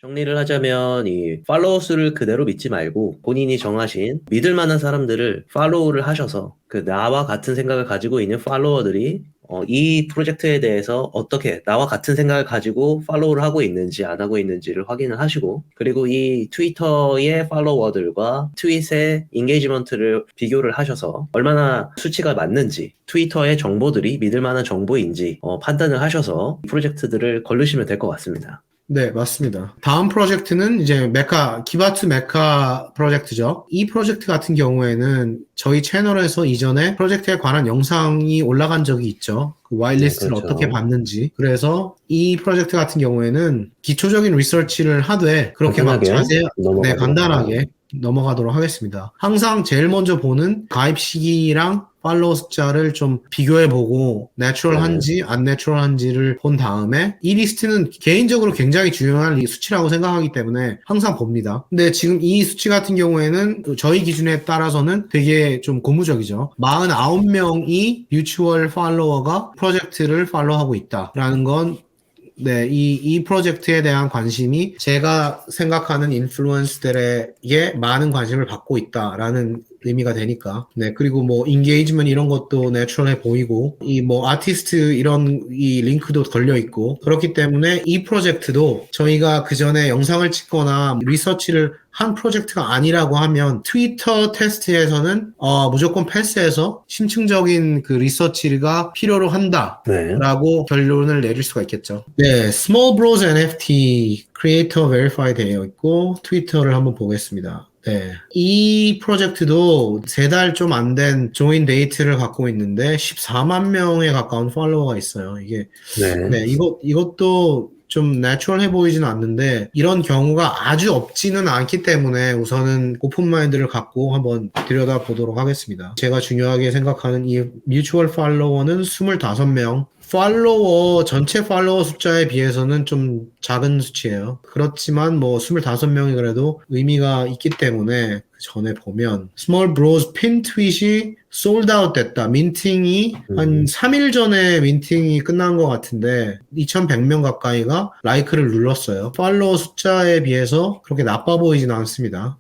정리를 하자면 이 팔로워 수를 그대로 믿지 말고 본인이 정하신 믿을 만한 사람들을 팔로우를 하셔서 그 나와 같은 생각을 가지고 있는 팔로워들이 이 프로젝트에 대해서 어떻게 나와 같은 생각을 가지고 팔로우를 하고 있는지 안 하고 있는지를 확인을 하시고, 그리고 이 트위터의 팔로워들과 트윗의 인게이지먼트를 비교를 하셔서 얼마나 수치가 맞는지, 트위터의 정보들이 믿을 만한 정보인지 판단을 하셔서 프로젝트들을 걸르시면 될 것 같습니다. 네, 맞습니다. 다음 프로젝트는 이제 기바트 메카 프로젝트죠. 이 프로젝트 같은 경우에는 저희 채널에서 이전에 프로젝트에 관한 영상이 올라간 적이 있죠. 그 네, 와일리스트를 어떻게 그렇죠. 봤는지. 그래서 이 프로젝트 같은 경우에는 기초적인 리서치를 하되 그렇게 막 간단하게 네, 넘어가도록 하죠. 간단하게 넘어가도록 하겠습니다. 항상 제일 먼저 보는 가입 시기랑 팔로워 숫자를 좀 비교해보고 네. 내추럴한지 안 내추럴한지를 본 다음에 이 리스트는 개인적으로 굉장히 중요한 수치라고 생각하기 때문에 항상 봅니다. 근데 지금 이 수치 같은 경우에는 저희 기준에 따라서는 되게 좀 고무적이죠. 49명이 뮤추얼 팔로워가 프로젝트를 팔로우하고 있다라는 건 네, 이 프로젝트에 대한 관심이 제가 생각하는 인플루언스들에게 많은 관심을 받고 있다라는 의미가 되니까. 네, 그리고 뭐, 인게이지먼트 이런 것도 내추럴해 보이고, 이 뭐, 아티스트 이런 이 링크도 걸려 있고, 그렇기 때문에 이 프로젝트도 저희가 그 전에 영상을 찍거나 리서치를 한 프로젝트가 아니라고 하면 트위터 테스트에서는 무조건 패스해서 심층적인 그 리서치가 필요로 한다. 네. 라고 결론을 내릴 수가 있겠죠. 네, Small Bros NFT 크리에이터 베리파이 되어 있고 트위터를 한번 보겠습니다. 네. 이 프로젝트도 3달 좀 안 된 조인 데이트를 갖고 있는데 14만 명에 가까운 팔로워가 있어요. 이게 네. 네, 이것도 좀 내추럴해 보이지는 않는데 이런 경우가 아주 없지는 않기 때문에 우선은 오픈 마인드를 갖고 한번 들여다보도록 하겠습니다. 제가 중요하게 생각하는 이 뮤추얼 팔로워는 25명. 전체 팔로워 숫자에 비해서는 좀 작은 수치예요. 그렇지만 뭐 25명이 그래도 의미가 있기 때문에 그 전에 보면 스몰 브로즈 핀 트윗이 솔드아웃 됐다. 민팅이 한 음, 3일 전에 민팅이 끝난 것 같은데 2100명 가까이가 라이크를 눌렀어요. 팔로워 숫자에 비해서 그렇게 나빠 보이진 않습니다.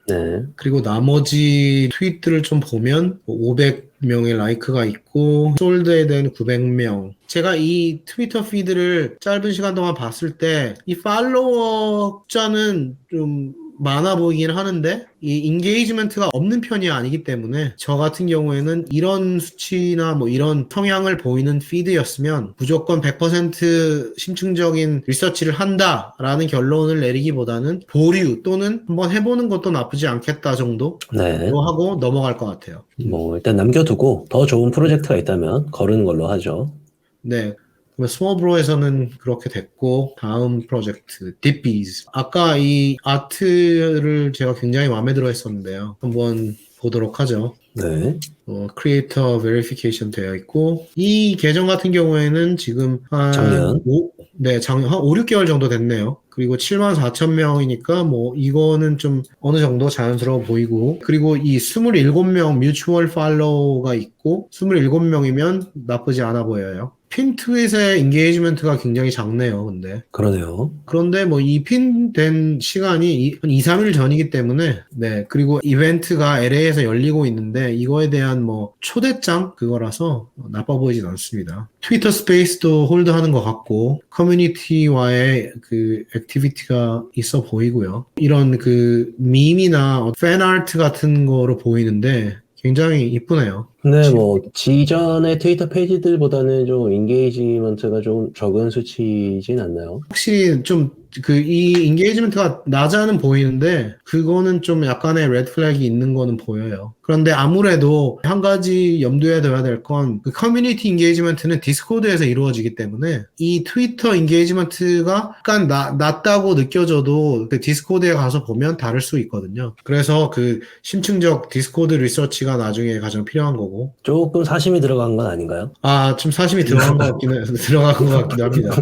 네. 그리고 나머지 트윗들을 좀 보면 500명의 라이크가 있고 솔드에 대한 900명. 제가 이 트위터 피드를 짧은 시간 동안 봤을 때 이 팔로워 숫자는 좀 많아 보이긴 하는데 이 인게이지먼트가 없는 편이 아니기 때문에 저 같은 경우에는 이런 수치나 뭐 이런 성향을 보이는 피드였으면 무조건 100% 심층적인 리서치를 한다라는 결론을 내리기보다는 보류 또는 한번 해보는 것도 나쁘지 않겠다 정도로 네. 하고 넘어갈 것 같아요. 뭐, 일단 남겨두고 더 좋은 프로젝트가 있다면 거르는 걸로 하죠. 네. 그러면 스몰브로에서는 그렇게 됐고 다음 프로젝트 딥비즈 아까 이 아트를 제가 굉장히 마음에 들어 했었는데요. 한번 보도록 하죠. 네. 크리에이터 베리피케이션 되어 있고 이 계정 같은 경우에는 지금 작년. 한 5, 6개월 정도 됐네요. 그리고 7만 4천 명이니까 뭐 이거는 좀 어느 정도 자연스러워 보이고 그리고 이 27명 뮤추얼 팔로우가 있고 27명이면 나쁘지 않아 보여요. 핀 트윗의 인게이지먼트가 굉장히 작네요, 근데. 그러네요. 그런데 뭐 이 핀 된 시간이 한 2, 3일 전이기 때문에 네. 그리고 이벤트가 LA에서 열리고 있는데 이거에 대한 뭐 초대장 그거라서 나빠 보이진 않습니다. 트위터 스페이스도 홀드하는 것 같고 커뮤니티와의 그 액티비티가 있어 보이고요. 이런 그 밈이나 팬아트 같은 거로 보이는데 굉장히 이쁘네요. 근데 뭐, 지전의 트위터 페이지들보다는 좀 인게이지먼트가 좀 적은 수치진 않나요? 확실히 좀 이 인게이지먼트가 낮아는 보이는데 그거는 좀 약간의 레드 플래기 있는 거는 보여요. 그런데 아무래도 한 가지 염두에 둬야 될 건 그 커뮤니티 인게이지먼트는 디스코드에서 이루어지기 때문에 이 트위터 인게이지먼트가 약간 낮다고 느껴져도 그 디스코드에 가서 보면 다를 수 있거든요. 그래서 그 심층적 디스코드 리서치가 나중에 가장 필요한 거고 거고. 조금 사심이 들어간 건 아닌가요? 좀 사심이 들어간 것 들어간 것 같기도 합니다.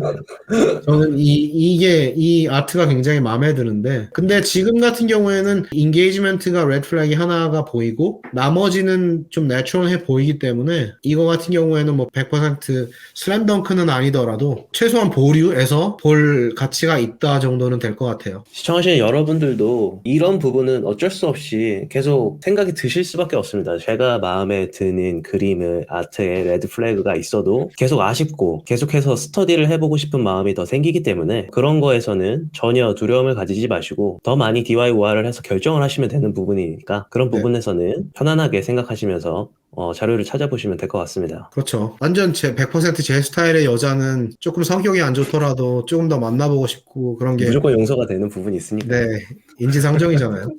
저는 이 아트가 굉장히 마음에 드는데, 근데 지금 같은 경우에는 인게이지먼트가 레드 플래기 하나가 보이고, 나머지는 좀 내추럴해 보이기 때문에, 이거 같은 경우에는 뭐 100% 슬램덩크는 아니더라도, 최소한 보류에서 볼 가치가 있다 정도는 될 것 같아요. 시청하시는 여러분들도 이런 부분은 어쩔 수 없이 계속 생각이 드실 수밖에 없습니다. 제가 마음에 드는 그림의 아트에 레드 플래그가 있어도 계속 아쉽고 계속해서 스터디를 해보고 싶은 마음이 더 생기기 때문에 그런 거에서는 전혀 두려움을 가지지 마시고 더 많이 DIY를 해서 결정을 하시면 되는 부분이니까 그런 네. 부분에서는 편안하게 생각하시면서 자료를 찾아보시면 될 것 같습니다. 그렇죠. 완전 100% 제 스타일의 여자는 조금 성격이 안 좋더라도 조금 더 만나보고 싶고 그런 게, 무조건 용서가 되는 부분이 있으니까요. 네, 인지상정이잖아요.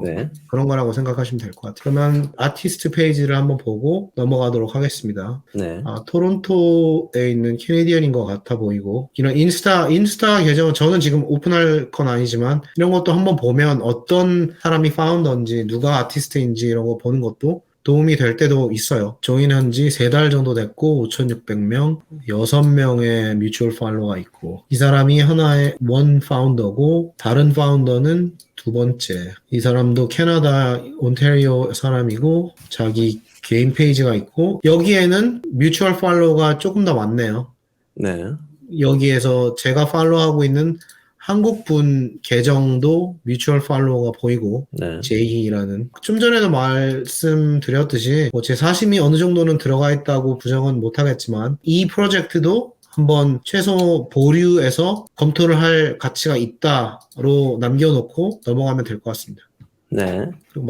네. 그런 거라고 생각하시면 될 것 같아요. 그러면 아티스트 페이지를 한번 보고 넘어가도록 하겠습니다. 네. 토론토에 있는 캐네디언인 것 같아 보이고, 이런 인스타 계정은 저는 지금 오픈할 건 아니지만, 이런 것도 한번 보면 어떤 사람이 파운더인지, 누가 아티스트인지 이런 거 보는 것도 도움이 될 때도 있어요. 조인한 지 3달 정도 됐고 5,600명, 6명의 뮤추얼 팔로워가 있고, 이 사람이 하나의 원 파운더고 다른 파운더는 두 번째. 이 사람도 캐나다 온타리오 사람이고 자기 개인 페이지가 있고, 여기에는 뮤추얼 팔로워가 조금 더 많네요. 네. 여기에서 제가 팔로우하고 있는 한국분 계정도 뮤추얼 팔로워가 보이고, 네. 제이라는, 좀 전에도 말씀드렸듯이 제 사심이 어느 정도는 들어가 있다고 부정은 못하겠지만, 이 프로젝트도 한번 최소 보류해서 검토를 할 가치가 있다로 남겨놓고 넘어가면 될 것 같습니다. 네. 그리고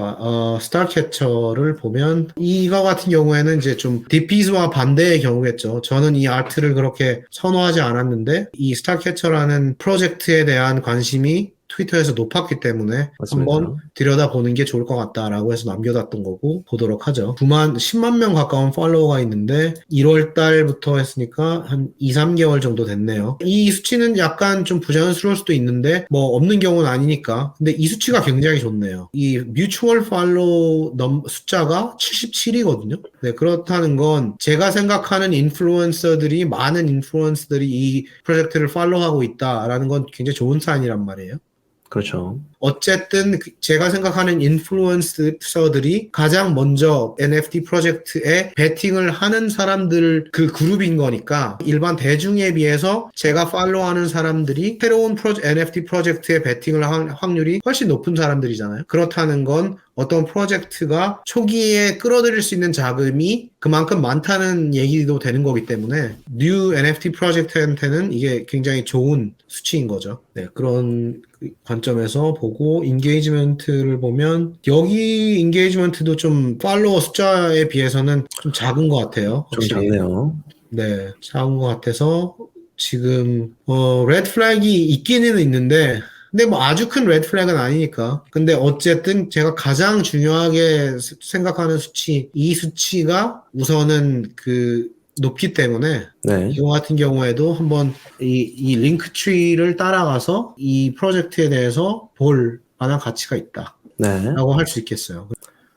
스타캐쳐를 보면 이거 같은 경우에는 이제 좀 디피즈와 반대의 경우겠죠. 저는 이 아트를 그렇게 선호하지 않았는데 이 스타캐쳐라는 프로젝트에 대한 관심이 트위터에서 높았기 때문에 맞습니다. 한번 들여다보는 게 좋을 것 같다라고 해서 남겨놨던 거고 보도록 하죠. 10만 명 가까운 팔로워가 있는데 1월 달부터 했으니까 한 2, 3개월 정도 됐네요. 이 수치는 약간 좀 부자연스러울 수도 있는데 뭐 없는 경우는 아니니까. 근데 이 수치가 굉장히 좋네요. 이 뮤추얼 팔로우 숫자가 77이거든요. 네, 그렇다는 건 제가 생각하는 많은 인플루언서들이 이 프로젝트를 팔로우하고 있다라는 건 굉장히 좋은 사인이란 말이에요. 그렇죠. 어쨌든 제가 생각하는 인플루언서들이 가장 먼저 NFT 프로젝트에 베팅을 하는 사람들 그 그룹인 거니까, 일반 대중에 비해서 제가 팔로우하는 사람들이 새로운 NFT 프로젝트에 베팅을 할 확률이 훨씬 높은 사람들이잖아요. 그렇다는 건 어떤 프로젝트가 초기에 끌어들일 수 있는 자금이 그만큼 많다는 얘기도 되는 거기 때문에 뉴 NFT 프로젝트한테는 이게 굉장히 좋은 수치인 거죠. 네, 그런 관점에서 보고 인게이지먼트를 보면 여기 인게이지먼트도 좀 팔로워 숫자에 비해서는 좀 작은 것 같아요. 좀 확실히. 작네요. 네, 작은 것 같아서 지금 레드 플래기 있기는 있는데, 근데 뭐 아주 큰 레드 플래그는 아니니까. 근데 어쨌든 제가 가장 중요하게 생각하는 수치, 이 수치가 우선은 높기 때문에 네. 이거 같은 경우에도 한번 이 링크 트리를 따라가서 이 프로젝트에 대해서 볼 만한 가치가 있다 네. 라고 할 수 있겠어요.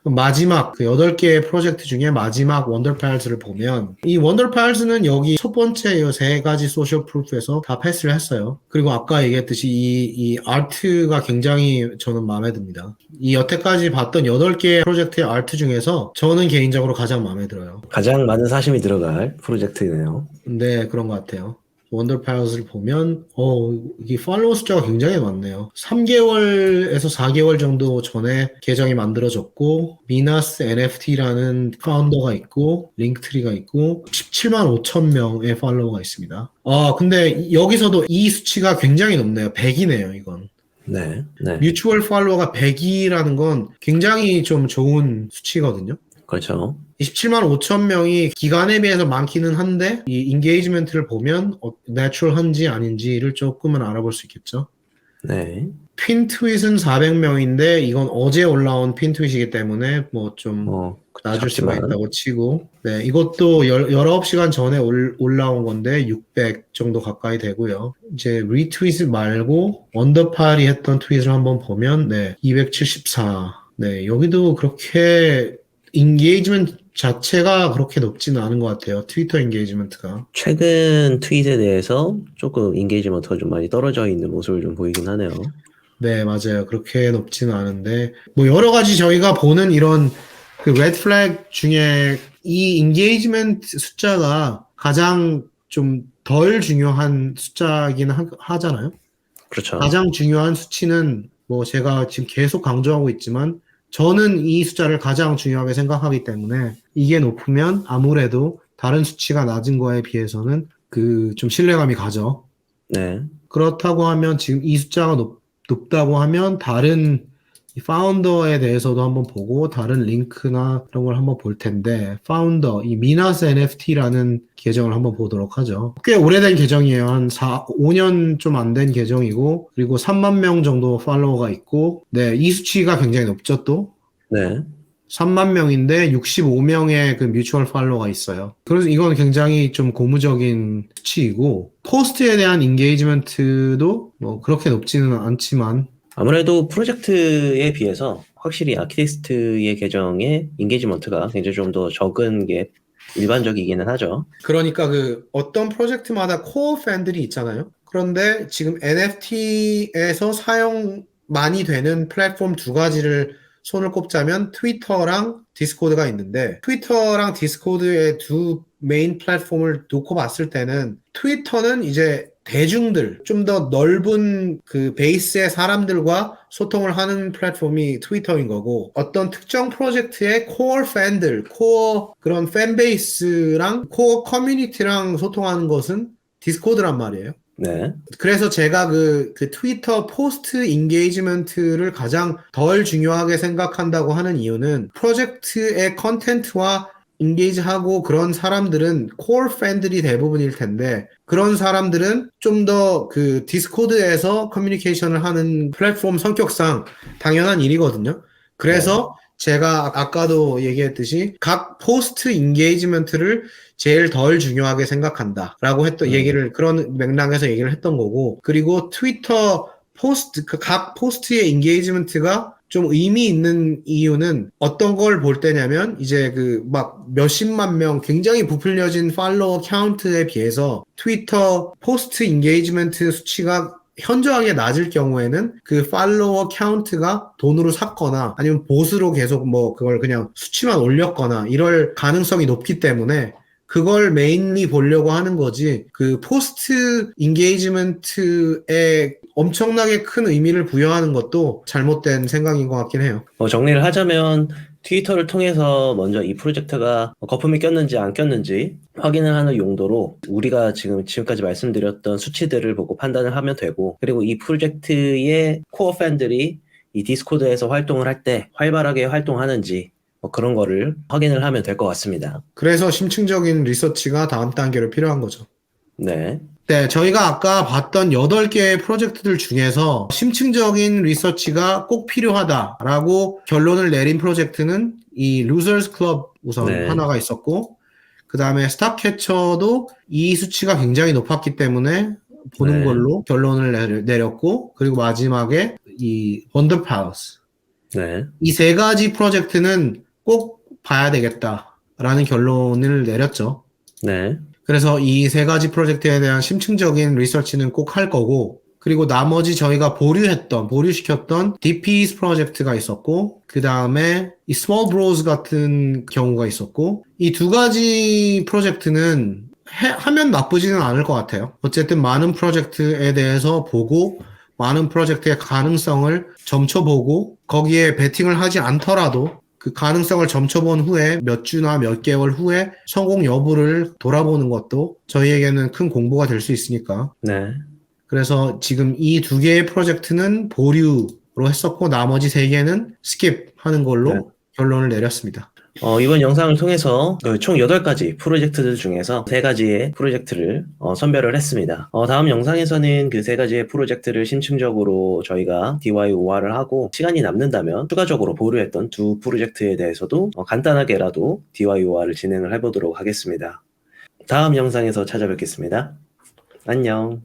마지막 8개의 프로젝트 중에 마지막 원더파일즈를 보면, 이 원더파일즈는 여기 첫 번째 이 3가지 소셜 프루프에서 다 패스를 했어요. 그리고 아까 얘기했듯이 이 아트가 굉장히 저는 마음에 듭니다. 이 여태까지 봤던 8개의 프로젝트의 아트 중에서 저는 개인적으로 가장 마음에 들어요. 가장 많은 사심이 들어갈 프로젝트네요. 네, 그런 것 같아요. 원더파일즈를 보면 이 팔로워 숫자가 굉장히 많네요. 3개월에서 4개월 정도 전에 계정이 만들어졌고, 미나스 NFT라는 파운더가 있고 링크트리가 있고 17만 5천 명의 팔로워가 있습니다. 근데 여기서도 이 수치가 굉장히 높네요. 100이네요, 이건. 네. 네. 뮤추얼 팔로워가 100이라는 건 굉장히 좀 좋은 수치거든요. 그렇죠. 27만 5천 명이 기간에 비해서 많기는 한데, 이 인게이지먼트를 보면 내추럴한지 아닌지를 조금은 알아볼 수 있겠죠. 네. 핀 트윗은 400명인데 이건 어제 올라온 핀 트윗이기 때문에 뭐 좀 낮을 수가 작지만. 있다고 치고, 네, 이것도 19시간 전에 올라온 건데 600 정도 가까이 되고요. 이제 리트윗 말고 원더팔이 했던 트윗을 한번 보면 274. 네, 여기도 그렇게 인게이지먼트 자체가 그렇게 높지는 않은 것 같아요. 트위터 인게이지먼트가. 최근 트윗에 대해서 조금 인게이지먼트가 좀 많이 떨어져 있는 모습을 좀 보이긴 하네요. 네, 맞아요. 그렇게 높지는 않은데, 뭐, 여러 가지 저희가 보는 이런 그 레드 플래그 중에 이 인게이지먼트 숫자가 가장 좀 덜 중요한 숫자이긴 하잖아요. 그렇죠. 가장 중요한 수치는 뭐 제가 지금 계속 강조하고 있지만 저는 이 숫자를 가장 중요하게 생각하기 때문에 이게 높으면 아무래도 다른 수치가 낮은 거에 비해서는 그 좀 신뢰감이 가죠. 네. 그렇다고 하면 지금 이 숫자가 높다고 하면 다른 이 파운더에 대해서도 한번 보고 다른 링크나 그런 걸 한번 볼 텐데 파운더 이 미나스 NFT라는 계정을 한번 보도록 하죠. 꽤 오래된 계정이에요. 한 5년 좀 안 된 계정이고 그리고 3만 명 정도 팔로워가 있고 네, 이 수치가 굉장히 높죠 또. 네. 3만 명인데 65명의 그 뮤추얼 팔로워가 있어요. 그래서 이건 굉장히 좀 고무적인 수치이고 포스트에 대한 인게이지먼트도 뭐 그렇게 높지는 않지만 아무래도 프로젝트에 비해서 확실히 아키텍스트의 계정의 인게이지먼트가 굉장히 좀 더 적은 게 일반적이기는 하죠. 그러니까 그 어떤 프로젝트마다 코어 팬들이 있잖아요. 그런데 지금 NFT에서 사용 많이 되는 플랫폼 두 가지를 손을 꼽자면 트위터랑 디스코드가 있는데 트위터랑 디스코드의 두 메인 플랫폼을 놓고 봤을 때는 트위터는 이제 대중들, 좀 더 넓은 그 베이스의 사람들과 소통을 하는 플랫폼이 트위터인 거고 어떤 특정 프로젝트의 코어 팬들, 코어 그런 팬베이스랑 코어 커뮤니티랑 소통하는 것은 디스코드란 말이에요. 네. 그래서 제가 그 트위터 포스트 인게이지먼트를 가장 덜 중요하게 생각한다고 하는 이유는 프로젝트의 컨텐츠와 인게이지하고 그런 사람들은 코어 팬들이 대부분일 텐데 그런 사람들은 좀 더 그 디스코드에서 커뮤니케이션을 하는 플랫폼 성격상 당연한 일이거든요. 그래서 제가 아까도 얘기했듯이 각 포스트 인게이지먼트를 제일 덜 중요하게 생각한다라고 했던 얘기를 그런 맥락에서 얘기를 했던 거고 그리고 트위터 포스트 그 각 포스트의 인게이지먼트가 좀 의미 있는 이유는 어떤 걸 볼 때냐면 이제 그 막 몇십만 명 굉장히 부풀려진 팔로워 카운트에 비해서 트위터 포스트 인게이지먼트 수치가 현저하게 낮을 경우에는 그 팔로워 카운트가 돈으로 샀거나 아니면 보수로 계속 뭐 그걸 그냥 수치만 올렸거나 이럴 가능성이 높기 때문에 그걸 메인리 보려고 하는 거지 그 포스트 인게이지먼트에 엄청나게 큰 의미를 부여하는 것도 잘못된 생각인 것 같긴 해요. 정리를 하자면 트위터를 통해서 먼저 이 프로젝트가 거품이 꼈는지 안 꼈는지 확인을 하는 용도로 우리가 지금까지 말씀드렸던 수치들을 보고 판단을 하면 되고 그리고 이 프로젝트의 코어 팬들이 이 디스코드에서 활동을 할 때 활발하게 활동하는지 그런 거를 확인을 하면 될 것 같습니다. 그래서 심층적인 리서치가 다음 단계로 필요한 거죠. 네. 네, 저희가 아까 봤던 8개의 프로젝트들 중에서 심층적인 리서치가 꼭 필요하다라고 결론을 내린 프로젝트는 이 루저스 클럽 우선 네. 하나가 있었고 그 다음에 스탑캐쳐도 이 수치가 굉장히 높았기 때문에 보는 네. 걸로 결론을 내렸고 그리고 마지막에 이 원더파우스 네. 이 세 가지 프로젝트는 꼭 봐야 되겠다라는 결론을 내렸죠. 네. 그래서 이 세 가지 프로젝트에 대한 심층적인 리서치는 꼭 할 거고 그리고 나머지 저희가 보류시켰던 DP's 프로젝트가 있었고 그 다음에 이 Small Bros 같은 경우가 있었고 이 두 가지 프로젝트는 하면 나쁘지는 않을 것 같아요. 어쨌든 많은 프로젝트에 대해서 보고 많은 프로젝트의 가능성을 점쳐보고 거기에 베팅을 하지 않더라도 그 가능성을 점쳐본 후에 몇 주나 몇 개월 후에 성공 여부를 돌아보는 것도 저희에게는 큰 공부가 될 수 있으니까. 네. 그래서 지금 이 두 개의 프로젝트는 보류로 했었고 나머지 세 개는 스킵하는 걸로 네. 결론을 내렸습니다. 이번 영상을 통해서 총 8가지 프로젝트들 중에서 3가지의 프로젝트를 선별을 했습니다. 다음 영상에서는 그 3가지의 프로젝트를 심층적으로 저희가 DYOR을 하고 시간이 남는다면 추가적으로 보류했던 2 프로젝트에 대해서도 간단하게라도 DYOR을 진행을 해보도록 하겠습니다. 다음 영상에서 찾아뵙겠습니다. 안녕.